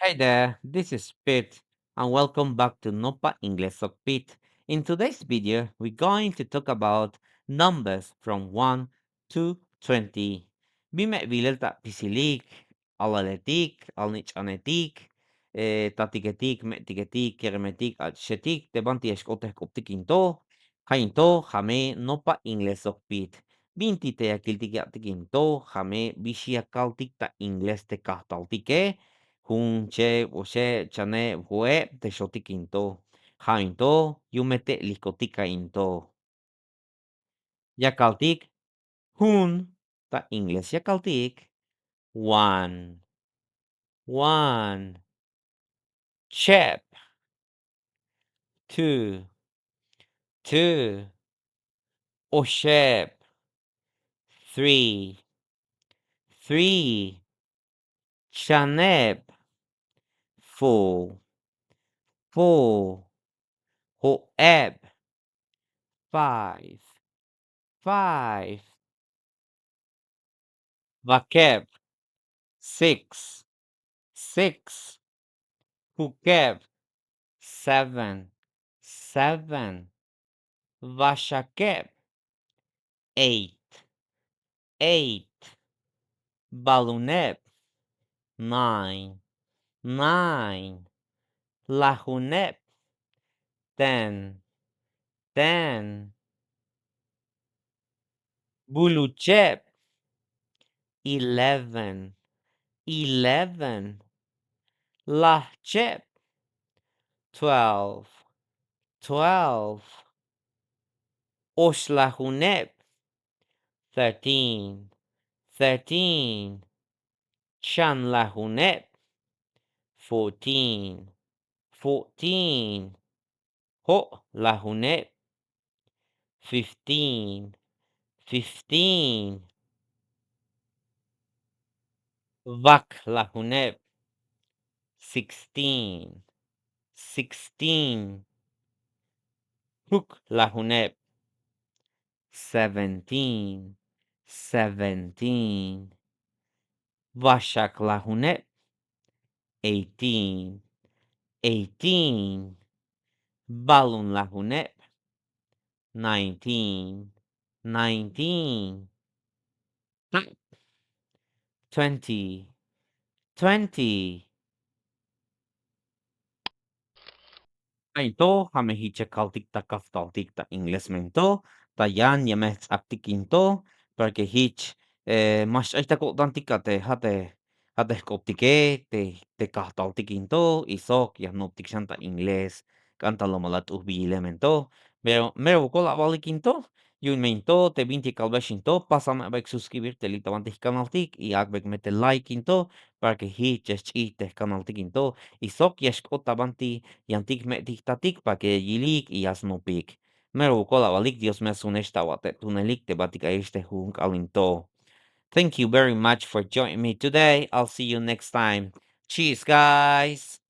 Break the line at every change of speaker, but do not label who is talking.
Hey there, this is Pete, and welcome back to Jnopa Inglés of Pete. In today's video, we're going to talk about numbers from 1 to 20. Bime bilel ta pisilik, alaletik, alnichanetik, tatiketik, metiketik, keremetik, achetik, tebanti eskotek optikinto, kainto, jame, Jnopa Inglés of Pete. Binti te akiltikiatikinto, jame, bishiakaltik ta inglés te kahtaltike, Hun che ushe chane hue te shoti quinto. Jainto yumete likotika into. Yakaltik hun ta English yakaltik. One. One. Chep. Two. Two. Oshep. Three. Three. Chanep. Four. Four. Hoeb. Five. Five. Vakeb. Six. Six. Hukev. Seven. Seven. Vashakeb. Eight. Eight. Baluneb. Nine. Nine. Lahuneb. Ten. Ten. Bulucheb. 11. 11. Lahcheb. 12. 12. Oshlahuneb. 13. 13. Chanlahuneb. 14. 14. Ho lahuneb. 15. 15. Vak lahuneb. 16. 16. Huk lahuneb. 17. 17. Vashak lahuneb. 18. 18. Balun lahuneb. 19. 19. 20. 20. Aito hamehiche kaltikta kaftaltikta inglesmento, tayan yemets aptikinto, porque hich mas aita kotantika te hate koptike te kahtaltikinto, isok ya noptik shanta inglés, canta lo malat ubilemento, pero mero kola valikinto, yun mento te binti kalbeshinto, pasame abek suscribirte litavantis kanaltik, y agbek mete like into, para que hich eschite kanaltikinto, isok yeshkotabanti Yantik metik tatik pa que yilik y asnopik. Meru kola valik Dios me sunesta wate tunelik te batika este hunk alinto. Thank you very much for joining me today. I'll see you next time. Cheers, guys.